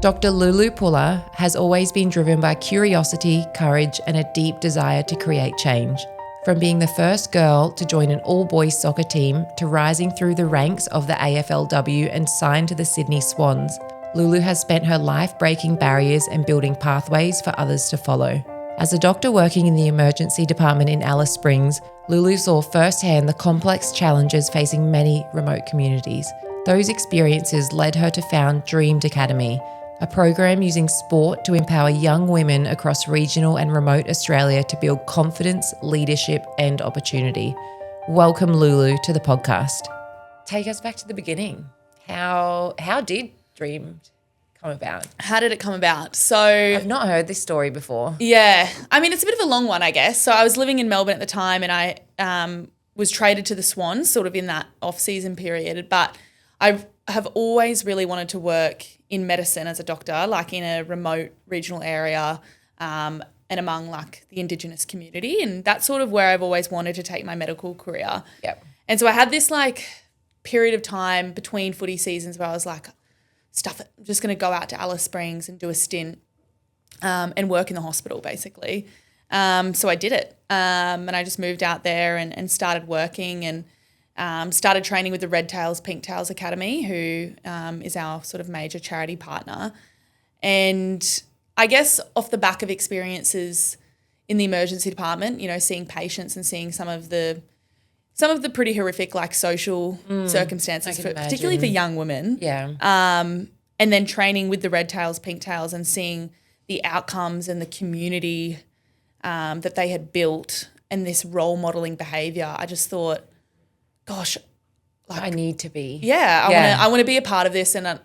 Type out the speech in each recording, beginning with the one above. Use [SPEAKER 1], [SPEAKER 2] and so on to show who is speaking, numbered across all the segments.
[SPEAKER 1] Dr. Lulu Pullar has always been driven by curiosity, courage, and a deep desire to create change. From being the first girl to join an all-boys soccer team to rising through the ranks of the AFLW and signed to the Sydney Swans, Lulu has spent her life breaking barriers and building pathways for others to follow. As a doctor working in the emergency department in Alice Springs, Lulu saw firsthand the complex challenges facing many remote communities. Those experiences led her to found Dreamed Academy, a program using sport to empower young women across regional and remote Australia to build confidence, leadership, and opportunity. Welcome, Lulu, to the podcast. Take us back to the beginning. How did Dreamed come about?
[SPEAKER 2] How did it come about? So
[SPEAKER 1] I've not heard this story before.
[SPEAKER 2] Yeah. I mean, it's a bit of a long one, I guess. So I was living in Melbourne at the time and I was traded to the Swans sort of in that off-season period. But I have always really wanted to work in medicine as a doctor, like in a remote regional area and among like the Indigenous community. And that's sort of where I've always wanted to take my medical career.
[SPEAKER 1] Yep.
[SPEAKER 2] And so I had this like period of time between footy seasons where I was like, stuff it, I'm just going to go out to Alice Springs and do a stint and work in the hospital basically. So I did it and I just moved out there and started working and started training with the Red Tails, Pink Tails Academy, who is our sort of major charity partner. And I guess off the back of experiences in the emergency department, you know, seeing patients and seeing some of the pretty horrific like social circumstances, particularly for young women.
[SPEAKER 1] Yeah.
[SPEAKER 2] And then training with the Red Tails, Pink Tails and seeing the outcomes and the community that they had built and this role modelling behaviour, I just thought, gosh, like
[SPEAKER 1] I need to be.
[SPEAKER 2] Yeah, I want to be a part of this and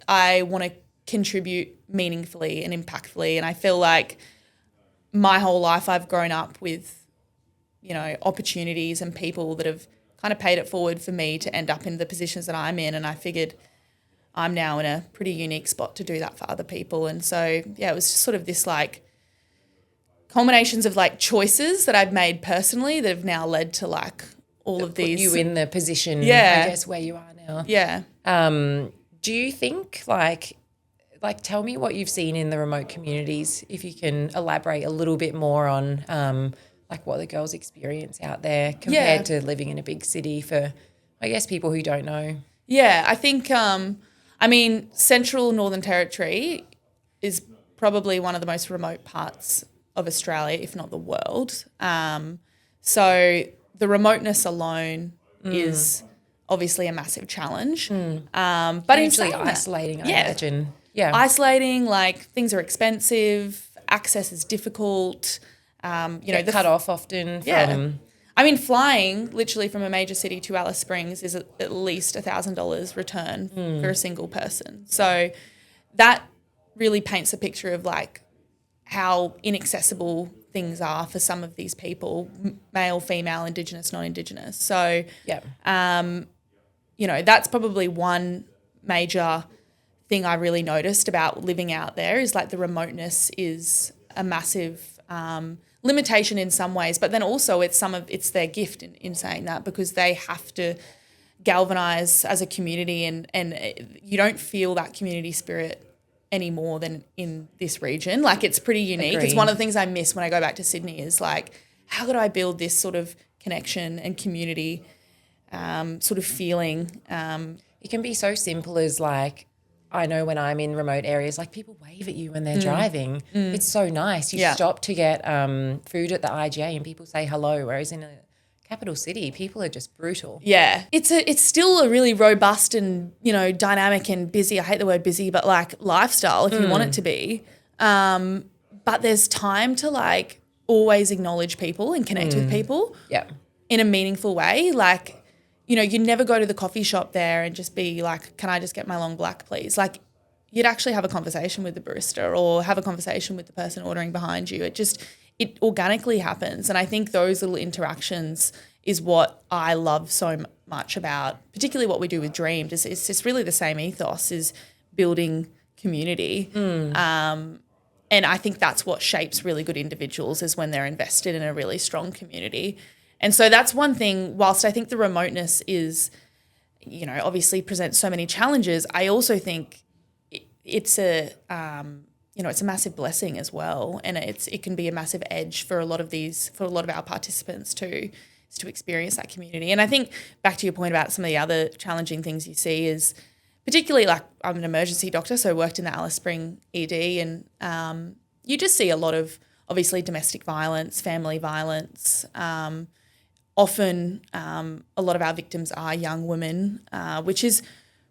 [SPEAKER 2] I want to contribute meaningfully and impactfully. And I feel like my whole life I've grown up with, you know, opportunities and people that have kind of paid it forward for me to end up in the positions that I'm in. And I figured I'm now in a pretty unique spot to do that for other people. And so, yeah, it was just sort of this like culminations of like choices that I've made personally that have now led to like all of these.
[SPEAKER 1] Put you in the position, I guess, where you are now.
[SPEAKER 2] Yeah.
[SPEAKER 1] Do you think like tell me what you've seen in the remote communities, if you can elaborate a little bit more on like what the girls experience out there compared to living in a big city for, I guess, people who don't know.
[SPEAKER 2] Yeah, I think, I mean, Central Northern Territory is probably one of the most remote parts of Australia, if not the world. So the remoteness alone is obviously a massive challenge. But
[SPEAKER 1] usually isolating, I imagine. Yeah.
[SPEAKER 2] Isolating, like things are expensive, access is difficult. You know,
[SPEAKER 1] cut off often from...
[SPEAKER 2] I mean, flying literally from a major city to Alice Springs is at least $1,000 return for a single person. So that really paints a picture of like how inaccessible things are for some of these people, male, female, Indigenous, non-Indigenous. So, you know, that's probably one major thing I really noticed about living out there is like the remoteness is a massive limitation in some ways, but then also it's their gift in saying that because they have to galvanise as a community and you don't feel that community spirit any more than in this region. Like it's pretty unique.
[SPEAKER 1] Agreed.
[SPEAKER 2] It's one of the things I miss when I go back to Sydney is like, how could I build this sort of connection and community sort of feeling?
[SPEAKER 1] It can be so simple as like, I know when I'm in remote areas, like people wave at you when they're driving. It's so nice. You stop to get food at the IGA and people say hello, whereas in a capital city, people are just brutal.
[SPEAKER 2] Yeah. It's still a really robust and, you know, dynamic and busy, I hate the word busy, but like lifestyle if you want it to be. But there's time to like always acknowledge people and connect with people in a meaningful way. Like, you know, you never go to the coffee shop there and just be like, can I just get my long black, please? Like you'd actually have a conversation with the barista or have a conversation with the person ordering behind you. It organically happens. And I think those little interactions is what I love so much about, particularly what we do with Dreamed. It's just really the same ethos is building community. And I think that's what shapes really good individuals is when they're invested in a really strong community. And so that's one thing, whilst I think the remoteness is, you know, obviously presents so many challenges, I also think it's a it's a massive blessing as well, and it can be a massive edge for a lot of our participants too, is to experience that community. And I think back to your point about some of the other challenging things you see is particularly, like, I'm an emergency doctor, so I worked in the Alice Spring ED, and you just see a lot of obviously domestic violence, family violence. Often a lot of our victims are young women, which is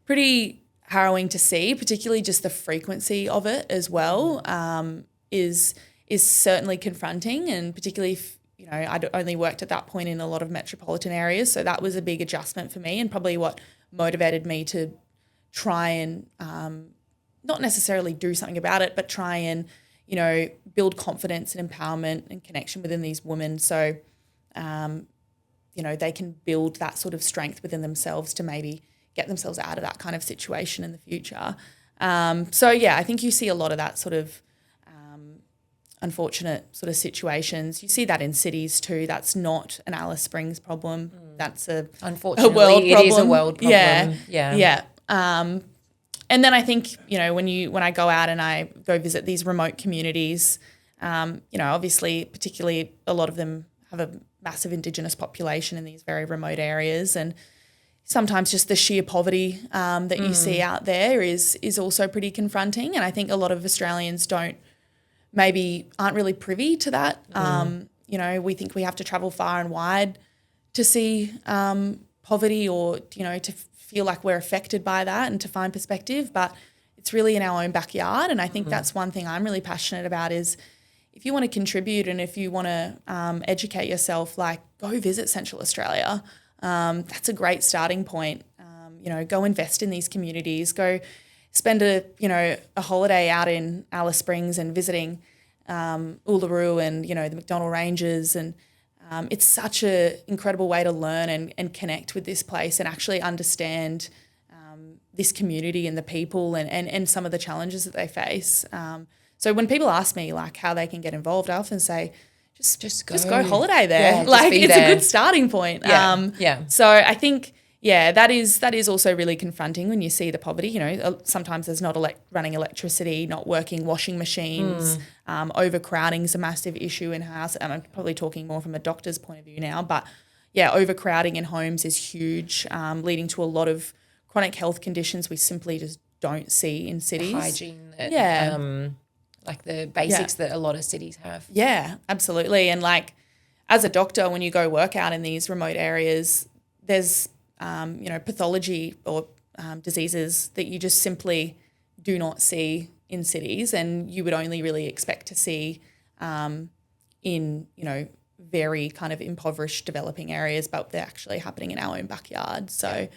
[SPEAKER 2] pretty harrowing to see, particularly just the frequency of it as well, is certainly confronting, and particularly if, I'd only worked at that point in a lot of metropolitan areas, so that was a big adjustment for me, and probably what motivated me to try and not necessarily do something about it, but try and, build confidence and empowerment and connection within these women, so they can build that sort of strength within themselves to maybe get themselves out of that kind of situation in the future. I think you see a lot of that sort of unfortunate sort of situations. You see that in cities too. That's not an Alice Springs problem. That's
[SPEAKER 1] unfortunately,
[SPEAKER 2] a world problem.
[SPEAKER 1] It is a world problem.
[SPEAKER 2] Yeah. And then I think, when I go out and I go visit these remote communities, obviously, particularly a lot of them have a massive Indigenous population in these very remote areas, and sometimes just the sheer poverty that you see out there is also pretty confronting. And I think a lot of Australians aren't really privy to that. We think we have to travel far and wide to see poverty, or, to feel like we're affected by that and to find perspective, but it's really in our own backyard. And I think that's one thing I'm really passionate about is, if you want to contribute and if you want to educate yourself, like, go visit Central Australia. That's a great starting point. Go invest in these communities. Go spend a holiday out in Alice Springs and visiting Uluru and, the McDonnell Ranges. And it's such an incredible way to learn and connect with this place and actually understand this community and the people and some of the challenges that they face. So when people ask me, like, how they can get involved, I often say, just go holiday there. It's a good starting point. So I think, that is also really confronting when you see the poverty. Sometimes there's not running electricity, not working washing machines, overcrowding is a massive issue in house. And I'm probably talking more from a doctor's point of view now, but overcrowding in homes is huge, leading to a lot of chronic health conditions we simply just don't see in cities.
[SPEAKER 1] Hygiene. Like the basics that a lot of cities have.
[SPEAKER 2] Yeah, absolutely. And, like, as a doctor, when you go work out in these remote areas, there's, pathology or diseases that you just simply do not see in cities, and you would only really expect to see in, very kind of impoverished developing areas, but they're actually happening in our own backyard. So,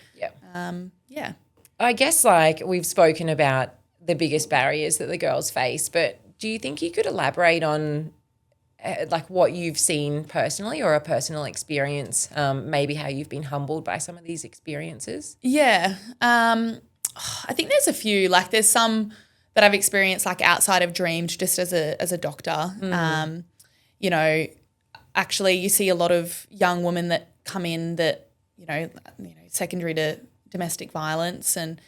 [SPEAKER 1] I guess, like, we've spoken about the biggest barriers that the girls face, but do you think you could elaborate on like what you've seen personally or a personal experience, maybe how you've been humbled by some of these experiences?
[SPEAKER 2] Yeah. I think there's a few, like there's some that I've experienced like outside of Dreamed just as a doctor. Actually you see a lot of young women that come in that, secondary to domestic violence, and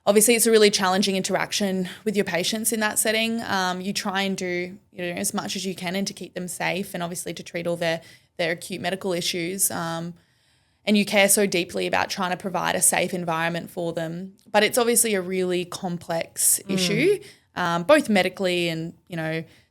[SPEAKER 2] obviously it's a really challenging interaction with your patients in that setting. You try and do as much as you can and to keep them safe, and obviously to treat all their acute medical issues. And you care so deeply about trying to provide a safe environment for them. But it's obviously a really complex issue, both medically and,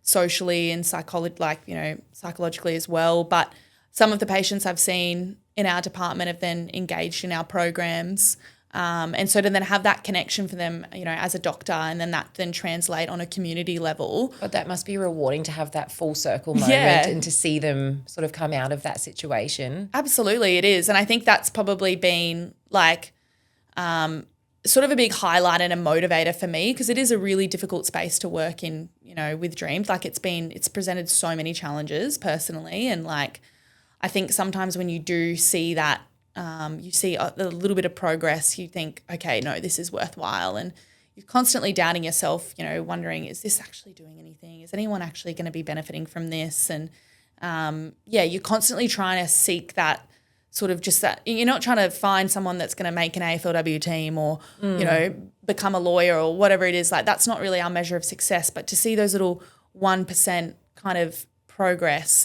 [SPEAKER 2] socially and psychologically as well. But some of the patients I've seen in our department have then engaged in our programs. And so to then have that connection for them, as a doctor, and then that then translate on a community level.
[SPEAKER 1] But that must be rewarding to have that full circle moment and to see them sort of come out of that situation.
[SPEAKER 2] Absolutely, it is. And I think that's probably been like sort of a big highlight and a motivator for me, because it is a really difficult space to work in, with Dreamed. Like it's presented so many challenges personally. And like, I think sometimes when you do see that, you see a little bit of progress, you think, okay, no, this is worthwhile. And you're constantly doubting yourself, wondering, is this actually doing anything? Is anyone actually going to be benefiting from this? And, you're constantly trying to seek that sort of just that you're not trying to find someone that's going to make an AFLW team or, become a lawyer or whatever it is. Like that's not really our measure of success, but to see those little 1% kind of progress,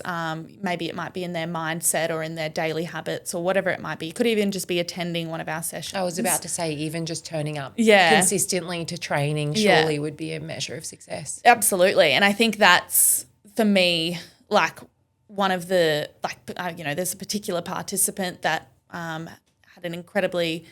[SPEAKER 2] maybe it might be in their mindset or in their daily habits or whatever it might be. It could even just be attending one of our sessions.
[SPEAKER 1] I was about to say even just turning up consistently to training surely would be a measure of success.
[SPEAKER 2] Absolutely. And I think that's, for me, like one of the, there's a particular participant that had an incredibly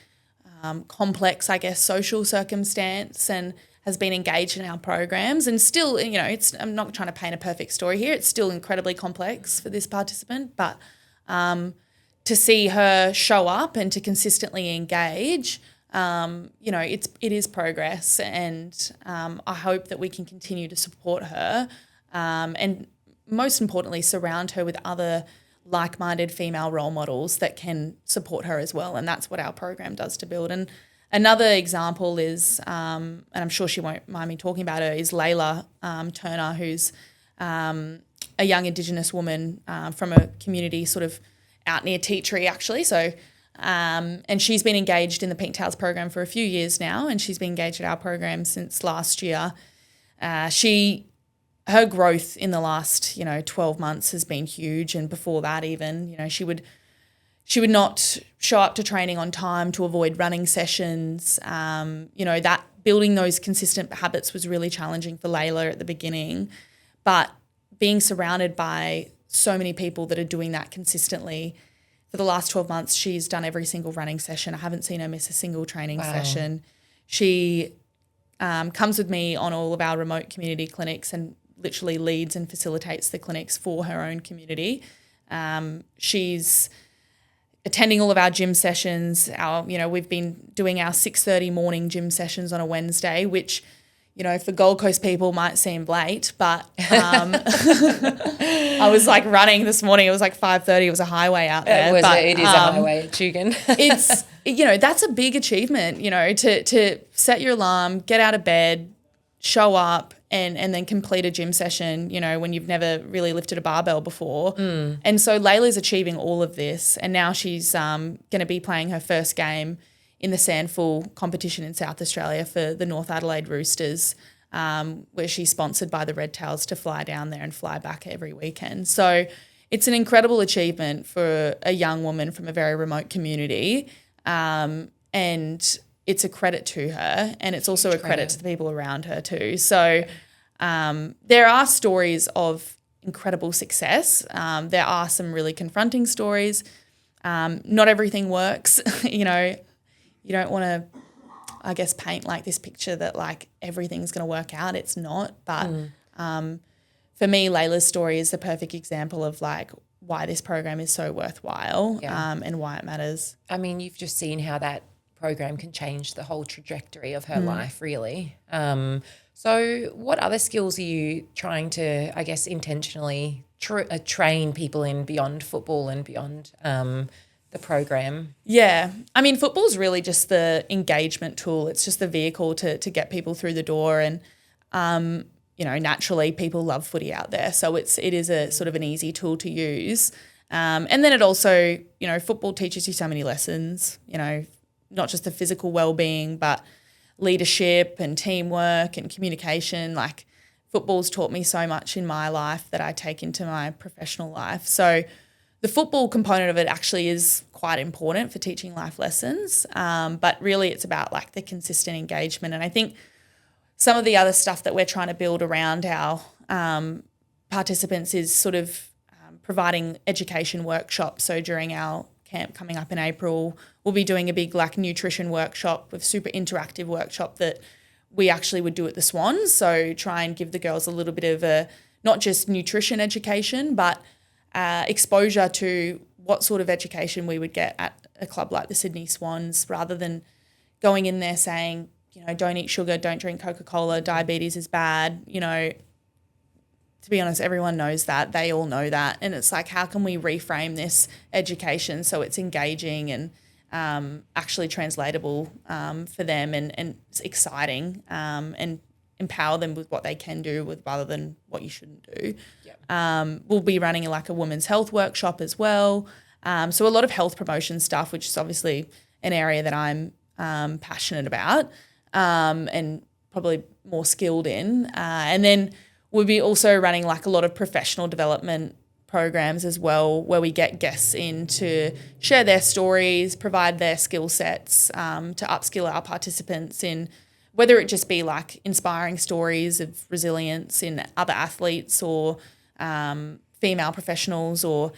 [SPEAKER 2] complex, I guess, social circumstance and has been engaged in our programs and still, I'm not trying to paint a perfect story here. It's still incredibly complex for this participant, but to see her show up and to consistently engage, it is progress, and I hope that we can continue to support her and most importantly surround her with other like-minded female role models that can support her as well, and that's what our program does to build. And another example is, and I'm sure she won't mind me talking about her, is Layla Turner, who's a young Indigenous woman from a community sort of out near Tea Tree actually. So, and she's been engaged in the Pink Towels program for a few years now, and she's been engaged at our program since last year. Her growth in the last, 12 months has been huge, and before that even, she would not show up to training on time to avoid running sessions. That building those consistent habits was really challenging for Layla at the beginning, but being surrounded by so many people that are doing that consistently. For the last 12 months, she's done every single running session. I haven't seen her miss a single training session. She comes with me on all of our remote community clinics and literally leads and facilitates the clinics for her own community. She's attending all of our gym sessions. We've been doing our 6:30 morning gym sessions on a Wednesday, which, for Gold Coast people might seem late, but I was like running this morning. It was like 5:30. It was a highway out there.
[SPEAKER 1] It is a highway at Tugun.
[SPEAKER 2] It's, that's a big achievement, to set your alarm, get out of bed, show up, and then complete a gym session, when you've never really lifted a barbell before. And so Layla's achieving all of this, and now she's going to be playing her first game in the Sandful competition in South Australia for the North Adelaide Roosters, where she's sponsored by the Red Tails to fly down there and fly back every weekend. So it's an incredible achievement for a young woman from a very remote community, and it's a credit to her, and it's also a credit to the people around her too. So there are stories of incredible success. There are some really confronting stories. Not everything works. You don't want to, I guess, paint like this picture that like everything's going to work out. It's not. But for me, Layla's story is the perfect example of like why this program is so worthwhile and why it matters.
[SPEAKER 1] I mean, you've just seen how that program can change the whole trajectory of her life, really. So what other skills are you trying to, I guess, intentionally train people in beyond football and beyond the program?
[SPEAKER 2] Yeah. I mean, football's really just the engagement tool. It's just the vehicle to get people through the door, and naturally people love footy out there. So it is a sort of an easy tool to use. And then it also, football teaches you so many lessons, not just the physical well-being, but leadership and teamwork and communication. Like football's taught me so much in my life that I take into my professional life. So the football component of it actually is quite important for teaching life lessons. But really it's about like the consistent engagement. And I think some of the other stuff that we're trying to build around our participants is sort of providing education workshops. So during our camp coming up in April, we'll be doing a big like nutrition workshop, with super interactive workshop that we actually would do at the Swans. So try and give the girls a little bit of a, not just nutrition education, but exposure to what sort of education we would get at a club like the Sydney Swans, rather than going in there saying, don't eat sugar, don't drink Coca-Cola, diabetes is bad. To be honest, everyone knows that. They all know that. And it's like, how can we reframe this education so it's engaging and actually translatable for them and it's exciting and empower them with what they can do rather than what you shouldn't do. Yep. We'll be running like a women's health workshop as well. So a lot of health promotion stuff, which is obviously an area that I'm passionate about and probably more skilled in. And then we'll be also running like a lot of professional development programs as well, where we get guests in to share their stories, provide their skill sets, to upskill our participants in whether it just be like inspiring stories of resilience in other athletes or female professionals or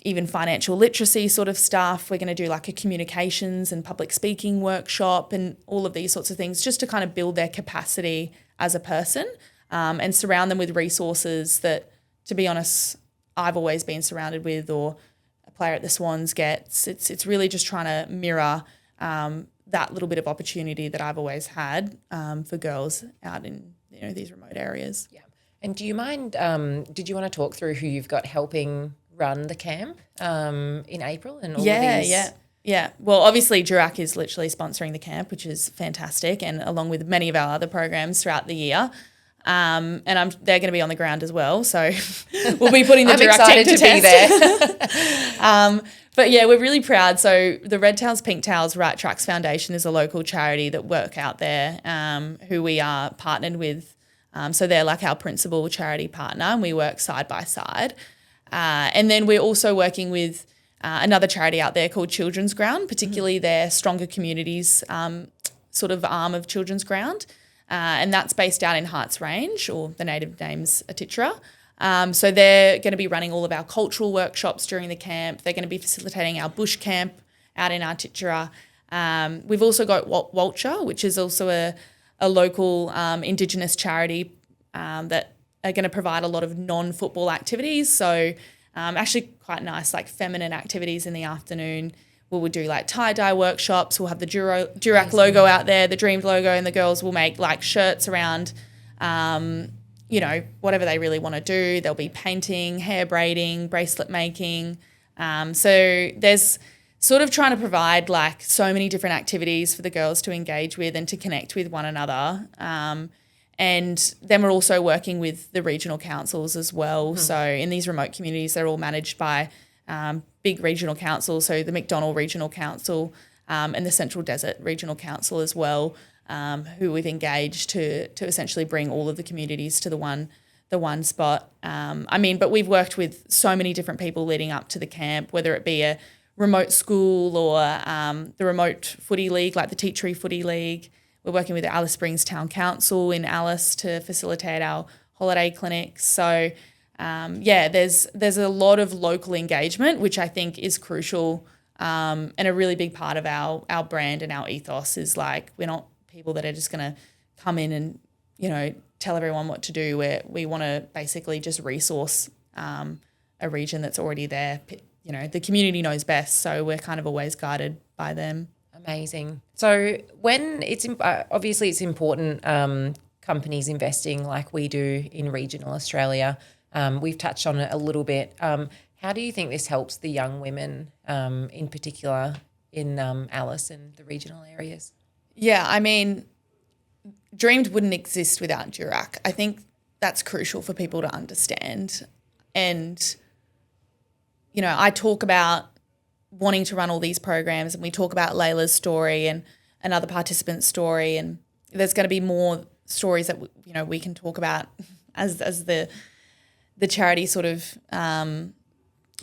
[SPEAKER 2] even financial literacy sort of stuff. We're going to do like a communications and public speaking workshop and all of these sorts of things just to kind of build their capacity as a person and surround them with resources that, to be honest, I've always been surrounded with or a player at the Swans gets. It's really just trying to mirror that little bit of opportunity that I've always had for girls out in these remote areas.
[SPEAKER 1] Yeah. And do you mind, did you want to talk through who you've got helping run the camp in April and all of these?
[SPEAKER 2] Yeah. Well, obviously Durack is literally sponsoring the camp, which is fantastic, and along with many of our other programs throughout the year. And they're going to be on the ground as well, so we'll be putting the Durack team to
[SPEAKER 1] be
[SPEAKER 2] there. But yeah, we're really proud. So the Red Tails, Pink Tails Right Tracks Foundation is a local charity that work out there, who we are partnered with. So they're like our principal charity partner, and we work side by side. And then we're also working with another charity out there called Children's Ground, particularly their Stronger Communities sort of arm of Children's Ground. And that's based out in Harts Range, or the native name's Atitira. So they're going to be running all of our cultural workshops during the camp. They're going to be facilitating our bush camp out in Atitira. We've also got Walcher, which is also a local Indigenous charity that are going to provide a lot of non-football activities. So actually quite nice, like feminine activities in the afternoon. We'll do like tie-dye workshops. We'll have the Durack logo out there, the Dreamed logo, and the girls will make like shirts around, whatever they really want to do. There'll be painting, hair braiding, bracelet making. So there's sort of trying to provide like so many different activities for the girls to engage with and to connect with one another. And then we're also working with the regional councils as well. Mm-hmm. So in these remote communities, they're all managed by big regional councils, so the McDonnell Regional Council and the Central Desert Regional Council as well, who we've engaged to essentially bring all of the communities to the one spot. But we've worked with so many different people leading up to the camp, whether it be a remote school or the remote footy league, like the Tea Tree Footy League. We're working with the Alice Springs Town Council in Alice to facilitate our holiday clinics. So there's a lot of local engagement, which I think is crucial, and a really big part of our brand and our ethos is like we're not people that are just going to come in and tell everyone what to do. We want to basically just resource a region that's already there. The community knows best, so we're kind of always guided by them.
[SPEAKER 1] Amazing. So when it's obviously it's important companies investing like we do in regional Australia. We've touched on it a little bit. How do you think this helps the young women in particular in Alice and the regional areas?
[SPEAKER 2] Yeah, Dreamed wouldn't exist without Durack. I think that's crucial for people to understand. And, I talk about wanting to run all these programs, and we talk about Layla's story and another participant's story, and there's going to be more stories that, we can talk about as the charity sort of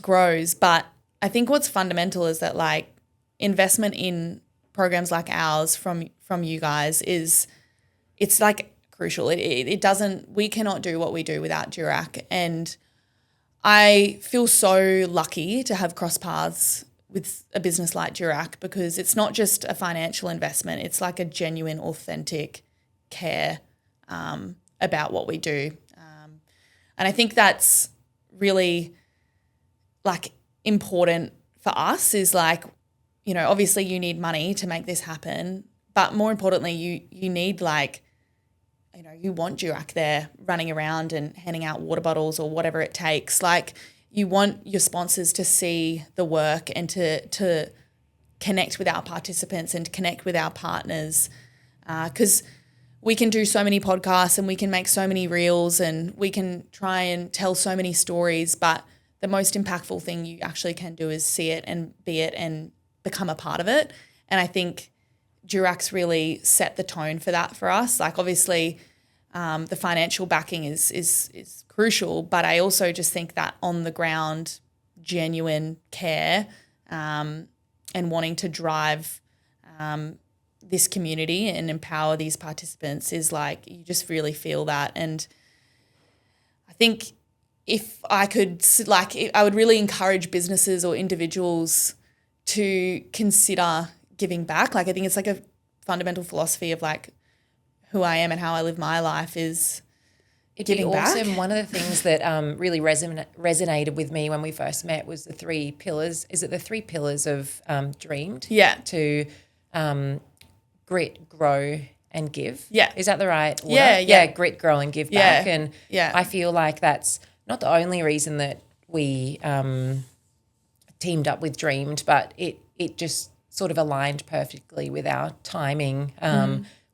[SPEAKER 2] grows. But I think what's fundamental is that like investment in programs like ours from you guys it's like crucial. We cannot do what we do without Durack. And I feel so lucky to have crossed paths with a business like Durack, because it's not just a financial investment. It's like a genuine, authentic care about what we do. And I think that's really like important for us is like, obviously you need money to make this happen, but more importantly, you need like, you want Durack there running around and handing out water bottles or whatever it takes. Like you want your sponsors to see the work and to connect with our participants and to connect with our partners, because we can do so many podcasts and we can make so many reels and we can try and tell so many stories, but the most impactful thing you actually can do is see it and be it and become a part of it. And I think Durac's really set the tone for that for us. Like obviously the financial backing is crucial, but I also just think that on the ground genuine care and wanting to drive this community and empower these participants is like you just really feel that. And I think if I could, like, I would really encourage businesses or individuals to consider giving back. Like, I think it's like a fundamental philosophy of like who I am and how I live my life is giving back.
[SPEAKER 1] Awesome. One of the things that really resonated with me when we first met was the 3 pillars. Is it the 3 pillars of Dreamed?
[SPEAKER 2] Yeah.
[SPEAKER 1] To grit, grow, and give.
[SPEAKER 2] Yeah.
[SPEAKER 1] Is that the right order?
[SPEAKER 2] Yeah.
[SPEAKER 1] Grit, grow, and give back. And
[SPEAKER 2] yeah.
[SPEAKER 1] I feel like that's not the only reason that we teamed up with Dreamed, but it just sort of aligned perfectly with our timing.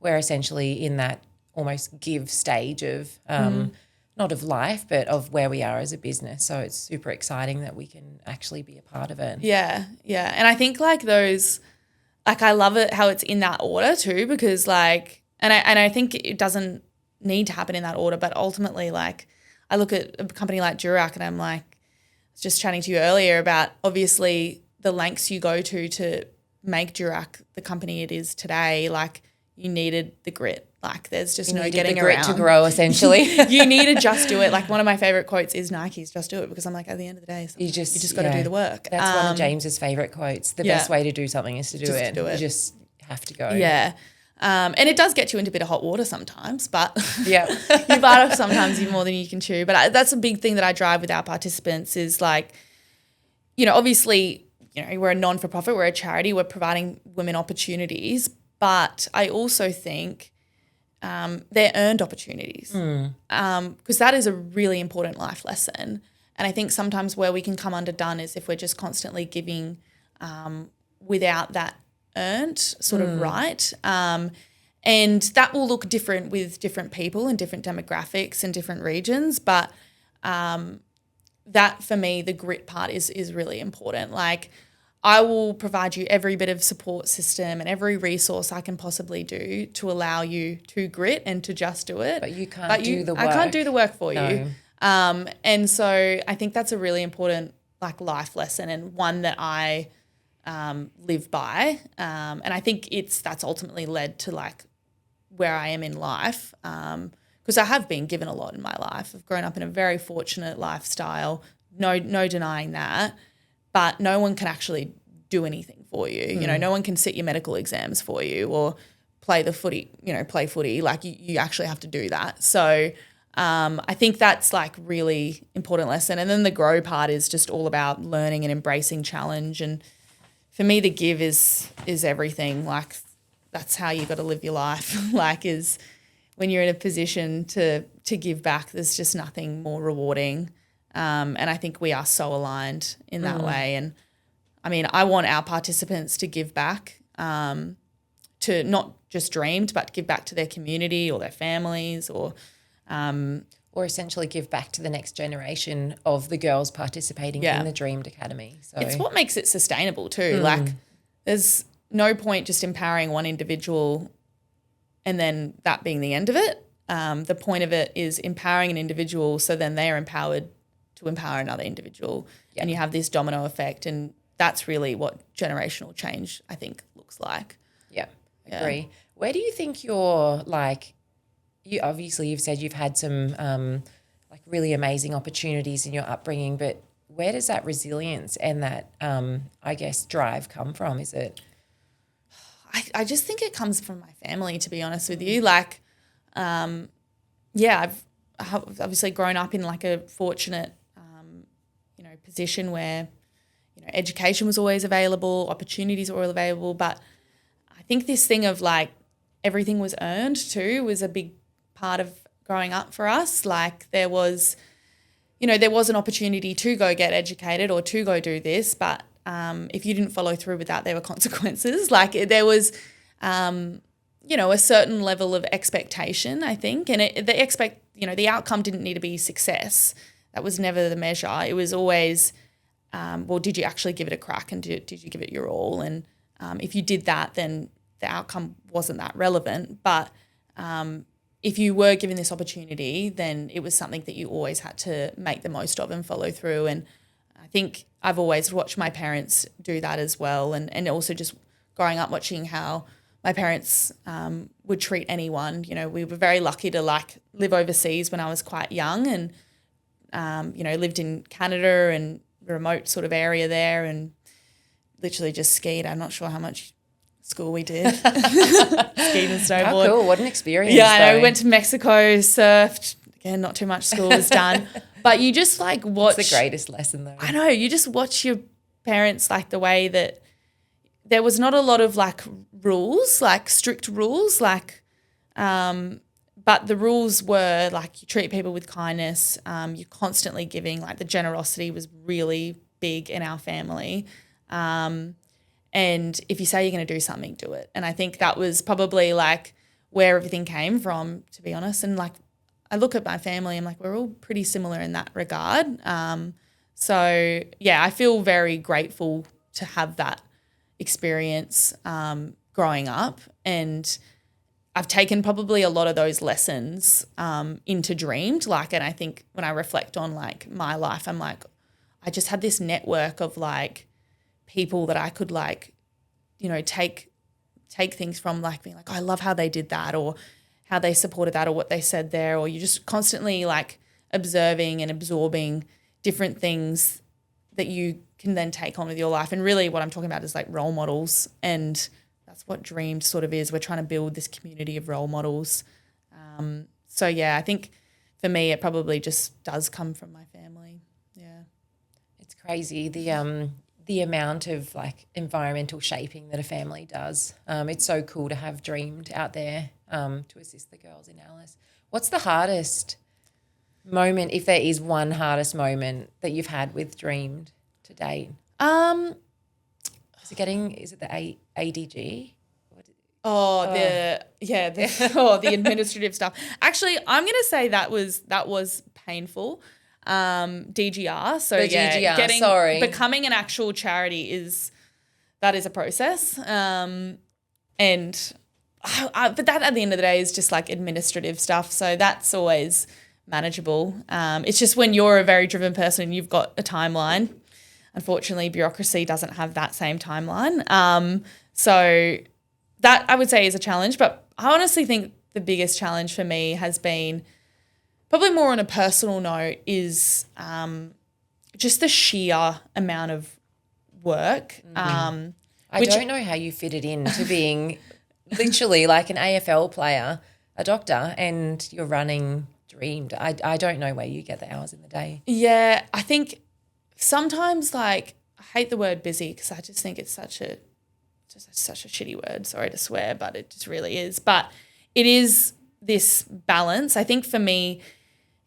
[SPEAKER 1] We're essentially in that almost give stage of not of life, but of where we are as a business. So it's super exciting that we can actually be a part of it.
[SPEAKER 2] Yeah. And I think like those, like I love it how it's in that order too, because like, and I think it doesn't need to happen in that order, but ultimately like I look at a company like Durac and I'm like, I was just chatting to you earlier about obviously the lengths you go to make Durac the company it is today. Like you needed the grit. Like there's just no getting
[SPEAKER 1] the grit
[SPEAKER 2] around.
[SPEAKER 1] to grow essentially.
[SPEAKER 2] You need to just do it. Like one of my favorite quotes is Nike's just do it, because I'm like, at the end of the day, you just got to do the work.
[SPEAKER 1] That's one of James's favorite quotes. The best way to do something is to do it. You just have to go.
[SPEAKER 2] Yeah. And it does get you into a bit of hot water sometimes, but
[SPEAKER 1] you
[SPEAKER 2] bite off sometimes more than you can chew. But that's a big thing that I drive with our participants is like, you know, obviously, you know, we're a non-for-profit, we're a charity, we're providing women opportunities, but I also think they're earned opportunities because that is a really important life lesson. And I think sometimes where we can come undone is if we're just constantly giving without that earned sort of right. And that will look different with different people and different demographics and different regions. But that for me, the grit part is really important. Like I will provide you every bit of support system and every resource I can possibly do to allow you to grit and to just do it.
[SPEAKER 1] But you can't do the work.
[SPEAKER 2] I can't do the work for you. And so I think that's a really important like life lesson and one that I live by. And I think that's ultimately led to like where I am in life. Because I have been given a lot in my life. I've grown up in a very fortunate lifestyle. No denying that. But no one can actually do anything for you. You know, no one can sit your medical exams for you or play footy. Like you actually have to do that. So I think that's like really important lesson. And then the grow part is just all about learning and embracing challenge. And for me, the give is everything. Like that's how you got to live your life. Like is when you're in a position to give back, there's just nothing more rewarding. And I think we are so aligned in that way. And I mean, I want our participants to give back to not just Dreamed, but give back to their community or their families or
[SPEAKER 1] essentially give back to the next generation of the girls participating in the Dreamed Academy. So
[SPEAKER 2] it's what makes it sustainable too. Like there's no point just empowering one individual and then that being the end of it. The point of it is empowering an individual so then they are empowered to empower another individual and you have this domino effect, and that's really what generational change I think looks like.
[SPEAKER 1] Yeah, agree. Where do you think you're like, you've said you've had some like really amazing opportunities in your upbringing, but where does that resilience and that I guess drive come from? Is it?
[SPEAKER 2] I just think it comes from my family, to be honest with you. Like, I've obviously grown up in like a fortunate position where, education was always available, opportunities were all available. But I think this thing of like everything was earned too was a big part of growing up for us. Like there was an opportunity to go get educated or to go do this, but if you didn't follow through with that, there were consequences. Like there was, a certain level of expectation, I think, and the outcome didn't need to be success. that was never the measure. It was always, well, did you actually give it a crack, and did you give it your all? And if you did that, then the outcome wasn't that relevant. But if you were given this opportunity, then it was something that you always had to make the most of and follow through. And I think I've always watched my parents do that as well, and also just growing up watching how my parents would treat anyone. You know, we were very lucky to like live overseas when I was quite young, and you know, lived in Canada and a remote sort of area there, and literally just skied. I'm not sure how much school we did. Skied and snowboard.
[SPEAKER 1] How cool. What an experience.
[SPEAKER 2] Yeah, I know. We went to Mexico, surfed. Again, not too much school was done. But you just like watch.
[SPEAKER 1] It's the greatest lesson though.
[SPEAKER 2] I know. You just watch your parents like the way that there was not a lot of like rules, like strict rules, like but the rules were like you treat people with kindness, you're constantly giving, like the generosity was really big in our family. And if you say you're going to do something, do it. And I think that was probably like where everything came from, to be honest. And like I look at my family, I'm like, we're all pretty similar in that regard. So yeah, I feel very grateful to have that experience growing up, and I've taken probably a lot of those lessons into Dreamed. Like, and I think when I reflect on like my life, I'm like, I just had this network of like people that I could like, you know, take things from, like being like, oh, I love how they did that, or how they supported that, or what they said there, or you're just constantly like observing and absorbing different things that you can then take on with your life. And really what I'm talking about is like role models, and that's what Dreamed sort of is. We're trying to build this community of role models. So yeah, I think for me it probably just does come from my family. Yeah.
[SPEAKER 1] It's crazy the amount of like environmental shaping that a family does. It's so cool to have Dreamed out there to assist the girls in Alice. What's the hardest moment, if there is one hardest moment that you've had with Dreamed to date? Is it the ADG?
[SPEAKER 2] The administrative stuff. Actually, I'm going to say that was painful. DGR. So
[SPEAKER 1] the DGR,
[SPEAKER 2] becoming an actual charity is a process. And but that at the end of the day is just like administrative stuff. So that's always manageable. It's just when you're a very driven person and you've got a timeline. Unfortunately, bureaucracy doesn't have that same timeline. So that I would say is a challenge. But I honestly think the biggest challenge for me has been, probably more on a personal note, is just the sheer amount of work.
[SPEAKER 1] I don't know how you fit it into being literally like an AFL player, a doctor, and you're running Dreamed. I don't know where you get the hours in the day.
[SPEAKER 2] Yeah, I think sometimes, like, I hate the word busy because I just think it's such a shitty word. Sorry to swear, but it just really is. But it is this balance. I think for me,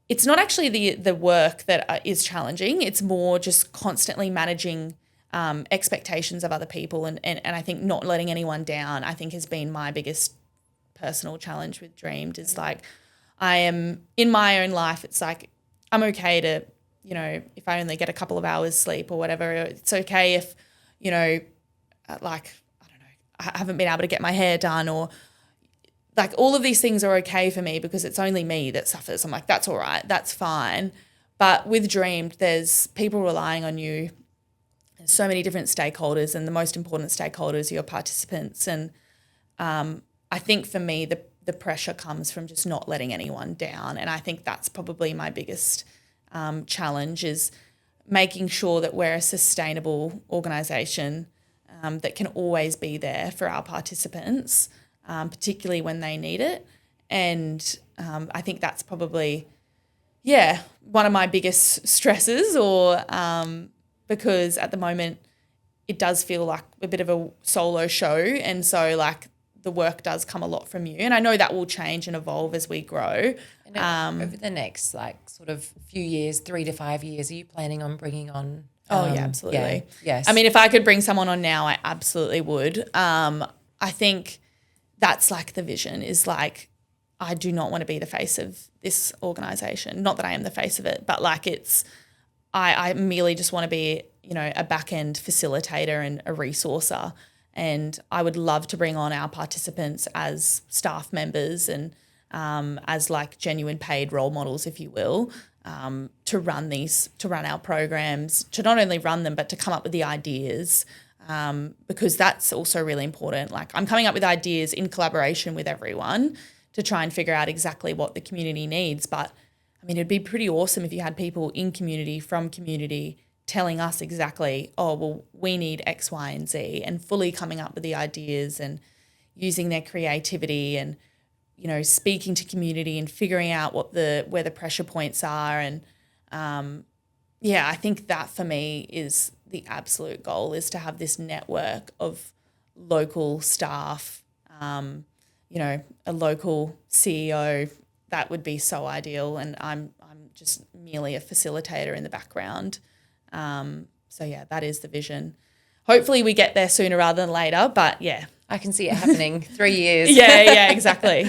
[SPEAKER 2] it's not actually the work that is challenging. It's more just constantly managing expectations of other people, and I think not letting anyone down, I think, has been my biggest personal challenge with Dreamed. Is like, I am in my own life, it's like I'm okay to, you know, if I only get a couple of hours sleep or whatever, it's okay if, you know, like, I don't know, I haven't been able to get my hair done, or like all of these things are okay for me because it's only me that suffers. I'm like, that's all right, that's fine. But with Dreamed, there's people relying on you. There's so many different stakeholders, and the most important stakeholders are your participants. And I think for me, the pressure comes from just not letting anyone down. And I think that's probably my biggest challenge, is making sure that we're a sustainable organisation that can always be there for our participants, particularly when they need it. And I think that's probably, one of my biggest stresses, or because at the moment it does feel like a bit of a solo show, and so like the work does come a lot from you. And I know that will change and evolve as we grow.
[SPEAKER 1] And over the next like sort of few years, 3 to 5 years, are you planning on bringing on?
[SPEAKER 2] Yeah, absolutely.
[SPEAKER 1] Yeah, yes.
[SPEAKER 2] I mean, if I could bring someone on now, I absolutely would. I think that's like the vision, is like, I do not want to be the face of this organisation. Not that I am the face of it, but like I merely just want to be, you know, a back-end facilitator and a resourcer. And I would love to bring on our participants as staff members and as like genuine paid role models, if you will, to run our programs, to not only run them, but to come up with the ideas, because that's also really important. Like I'm coming up with ideas in collaboration with everyone to try and figure out exactly what the community needs. But I mean, it'd be pretty awesome if you had people in community, from community, telling us exactly, oh, well, we need X, Y, and Z, and fully coming up with the ideas and using their creativity and, you know, speaking to community and figuring out where the pressure points are. And I think that for me is the absolute goal, is to have this network of local staff, you know, a local CEO. That would be so ideal. And I'm just merely a facilitator in the background. That is the vision. Hopefully we get there sooner rather than later, but yeah.
[SPEAKER 1] I can see it happening 3 years.
[SPEAKER 2] Yeah, exactly.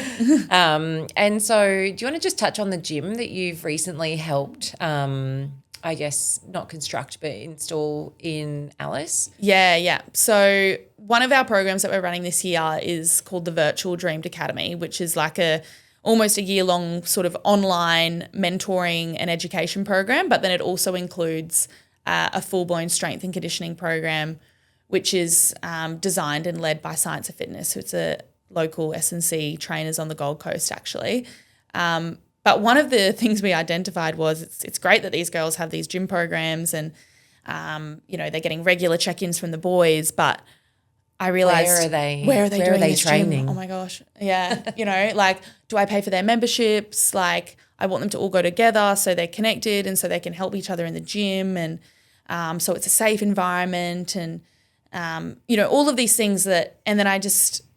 [SPEAKER 1] And so do you want to just touch on the gym that you've recently helped, I guess, not construct, but install in Alice?
[SPEAKER 2] Yeah. So one of our programs that we're running this year is called the Virtual Dreamed Academy, which is like almost a year-long sort of online mentoring and education program, but then it also includes a full-blown strength and conditioning program, which is designed and led by Science of Fitness. So it's a local S&C trainers on the Gold Coast, actually. But one of the things we identified was it's great that these girls have these gym programs and, you know, they're getting regular check-ins from the boys, but I realized
[SPEAKER 1] where are they
[SPEAKER 2] doing this
[SPEAKER 1] training?
[SPEAKER 2] Gym? Oh my gosh. Yeah. You know, like, do I pay for their memberships? Like, I want them to all go together so they're connected and so they can help each other in the gym. And so it's a safe environment and, you know, all of these things and then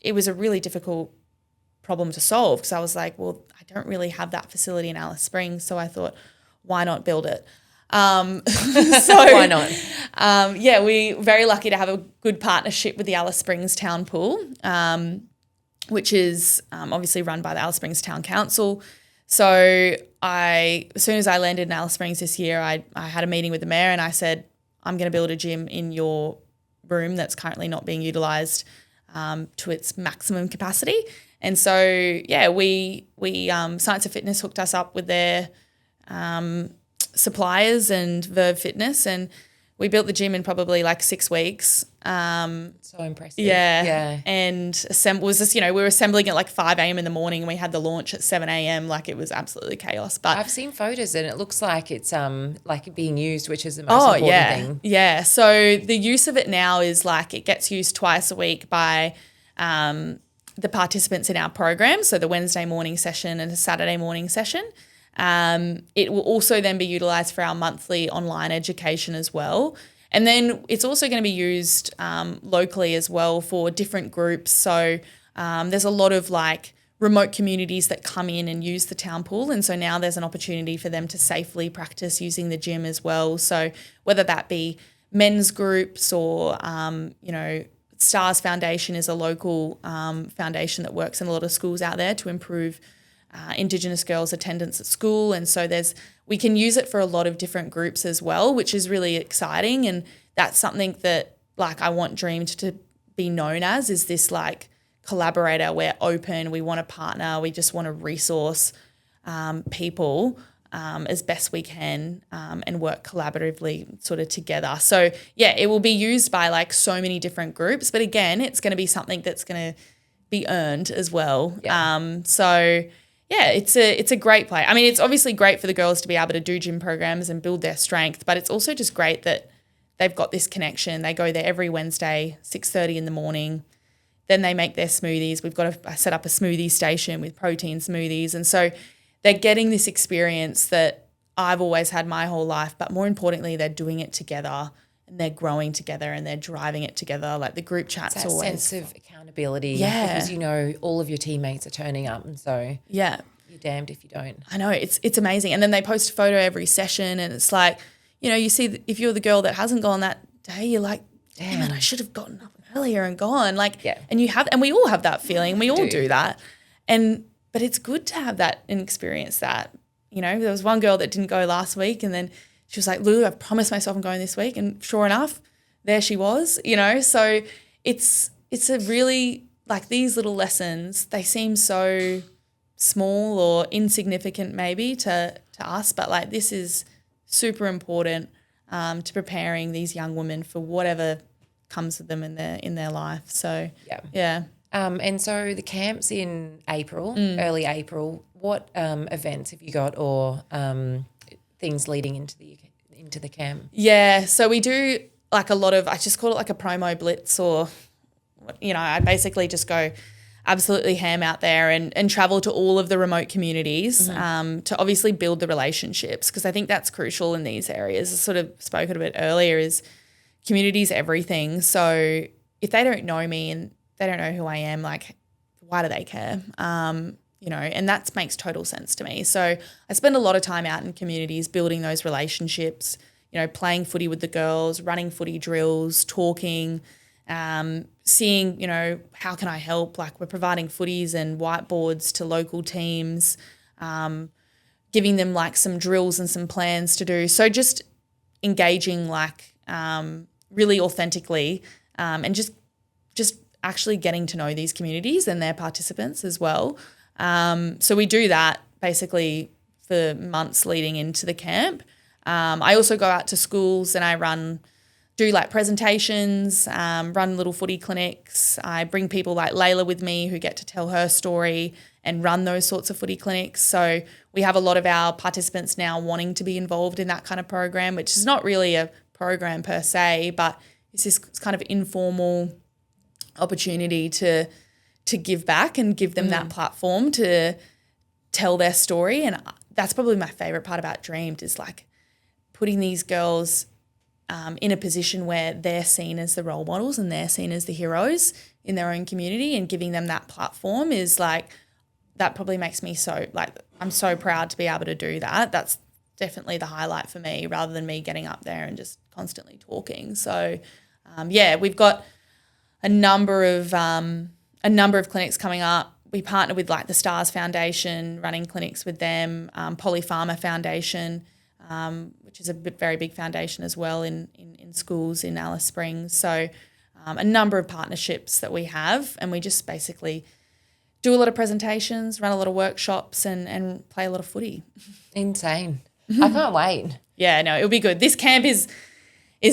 [SPEAKER 2] it was a really difficult problem to solve because I was like, well, I don't really have that facility in Alice Springs. So I thought, why not build it?
[SPEAKER 1] Why not?
[SPEAKER 2] We're very lucky to have a good partnership with the Alice Springs Town Pool, which is obviously run by the Alice Springs Town Council. So as soon as I landed in Alice Springs this year, I had a meeting with the mayor and I said, I'm going to build a gym in your room that's currently not being utilised to its maximum capacity. And so, we Science of Fitness hooked us up with their suppliers and Verve Fitness, and we built the gym in probably like 6 weeks.
[SPEAKER 1] So impressive.
[SPEAKER 2] Yeah. And we were assembling at like 5 a.m. in the morning and we had the launch at 7 a.m. Like it was absolutely chaos. But
[SPEAKER 1] I've seen photos and it looks like it's like being used, which is the most important thing.
[SPEAKER 2] Yeah. So the use of it now is like it gets used twice a week by the participants in our program. So the Wednesday morning session and a Saturday morning session. It will also then be utilised for our monthly online education as well. And then it's also going to be used locally as well for different groups. So there's a lot of like remote communities that come in and use the town pool. And so now there's an opportunity for them to safely practice using the gym as well. So whether that be men's groups or, Stars Foundation is a local foundation that works in a lot of schools out there to improve Indigenous girls' attendance at school. And so we can use it for a lot of different groups as well, which is really exciting. And that's something that like I want Dreamed to be known as, is this like collaborator. We're open, we want to partner, we just want to resource people as best we can and work collaboratively sort of together. So it will be used by like so many different groups, but again, it's going to be something that's going to be earned as well. It's a great play. I mean, it's obviously great for the girls to be able to do gym programs and build their strength, but it's also just great that they've got this connection. They go there every Wednesday, 6:30 in the morning. Then they make their smoothies. I set up a smoothie station with protein smoothies. And so they're getting this experience that I've always had my whole life, but more importantly, they're doing it together and they're growing together and they're driving it together. Like the group chats
[SPEAKER 1] that
[SPEAKER 2] always.
[SPEAKER 1] sense of accountability. Because all of your teammates are turning up, and so you're damned if you don't.
[SPEAKER 2] I know, it's amazing. And then they post a photo every session and it's like, you see if you're the girl that hasn't gone that day, you're like, damn it, I should have gotten up earlier and gone. And we all have that feeling. We all do that. but it's good to have that and experience that. You know, there was one girl that didn't go last week, and then she was like, Lulu, I've promised myself I'm going this week. And sure enough, there she was, you know. So it's a really, like, these little lessons, they seem so small or insignificant maybe to us, but like this is super important to preparing these young women for whatever comes with them in their life. So yeah.
[SPEAKER 1] And so the camp's in April, early April. What events have you got, or things leading into the camp?
[SPEAKER 2] Yeah, so we do like a lot of, I just call it like a promo blitz, or, you know, I basically just go absolutely ham out there and travel to all of the remote communities to obviously build the relationships, because I think that's crucial in these areas. I sort of spoke a bit earlier, is community's everything. So if they don't know me and they don't know who I am, like, why do they care? You know, and that makes total sense to me. So I spend a lot of time out in communities building those relationships, you know, playing footy with the girls, running footy drills, talking, seeing, you know, how can I help? Like, we're providing footies and whiteboards to local teams, giving them like some drills and some plans to do. So just engaging like really authentically and just actually getting to know these communities and their participants as well. So we do that basically for months leading into the camp. I also go out to schools and I do like presentations, run little footy clinics. I bring people like Layla with me who get to tell her story and run those sorts of footy clinics. So we have a lot of our participants now wanting to be involved in that kind of program, which is not really a program per se, but it's this kind of informal opportunity to give back and give them that platform to tell their story. And that's probably my favourite part about Dreamed, is like putting these girls in a position where they're seen as the role models and they're seen as the heroes in their own community, and giving them that platform is like, that probably makes me so, like, I'm so proud to be able to do that. That's definitely the highlight for me, rather than me getting up there and just constantly talking. So we've got a number of clinics coming up. We partner with like the Stars Foundation, running clinics with them, Polly Farmer Foundation, which is a very big foundation as well in schools in Alice Springs. So a number of partnerships that we have, and we just basically do a lot of presentations, run a lot of workshops, and play a lot of footy.
[SPEAKER 1] Insane. I can't wait.
[SPEAKER 2] Yeah, no, it'll be good. This camp is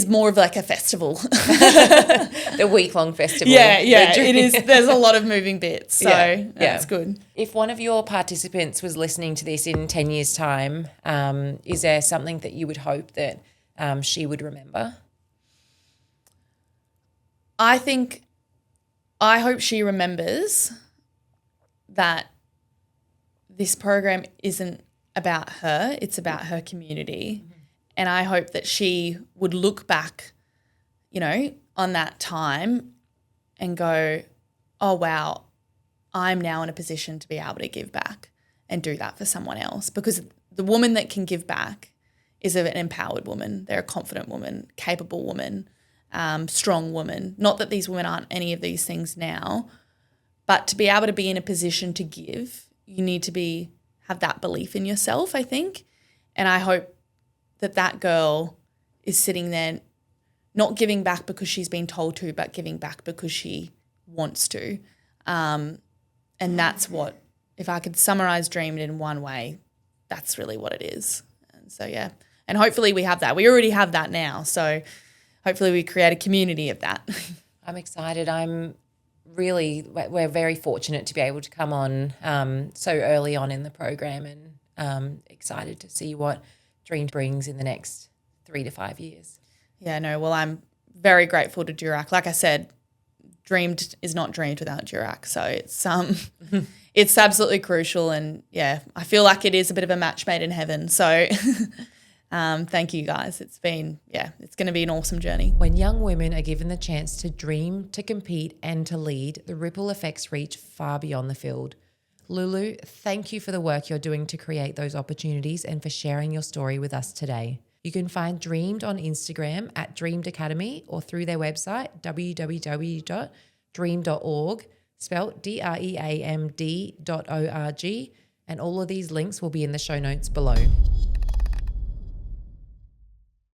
[SPEAKER 2] more of like a festival.
[SPEAKER 1] The week-long festival.
[SPEAKER 2] Yeah, it is. There's a lot of moving bits, so it's good.
[SPEAKER 1] If one of your participants was listening to this in 10 years' time, is there something that you would hope that she would remember?
[SPEAKER 2] I hope she remembers that this program isn't about her, it's about her community. Mm-hmm. And I hope that she would look back, you know, on that time and go, oh, wow, I'm now in a position to be able to give back and do that for someone else. Because the woman that can give back is an empowered woman. They're a confident woman, capable woman, strong woman. Not that these women aren't any of these things now, but to be able to be in a position to give, you need to have that belief in yourself, I think. And I hope that girl is sitting there not giving back because she's been told to, but giving back because she wants to. And that's what, if I could summarise Dreamed in one way, that's really what it is. And so, yeah. And hopefully we have that. We already have that now. So hopefully we create a community of that.
[SPEAKER 1] I'm excited. We're very fortunate to be able to come on so early on in the program, and excited to see what Dreamed brings in the next 3 to 5 years.
[SPEAKER 2] Yeah, no, well, I'm very grateful to Durack. Like I said, Dreamed is not dreamed without Durack. So it's it's absolutely crucial, and yeah, I feel like it is a bit of a match made in heaven. So thank you guys. It's going to be an awesome journey.
[SPEAKER 1] When young women are given the chance to dream, to compete and to lead, the ripple effects reach far beyond the field. Lulu, thank you for the work you're doing to create those opportunities and for sharing your story with us today. You can find Dreamed on Instagram at Dreamed Academy, or through their website, www.dreamed.org. spelt DREAMD.org, and all of these links will be in the show notes below.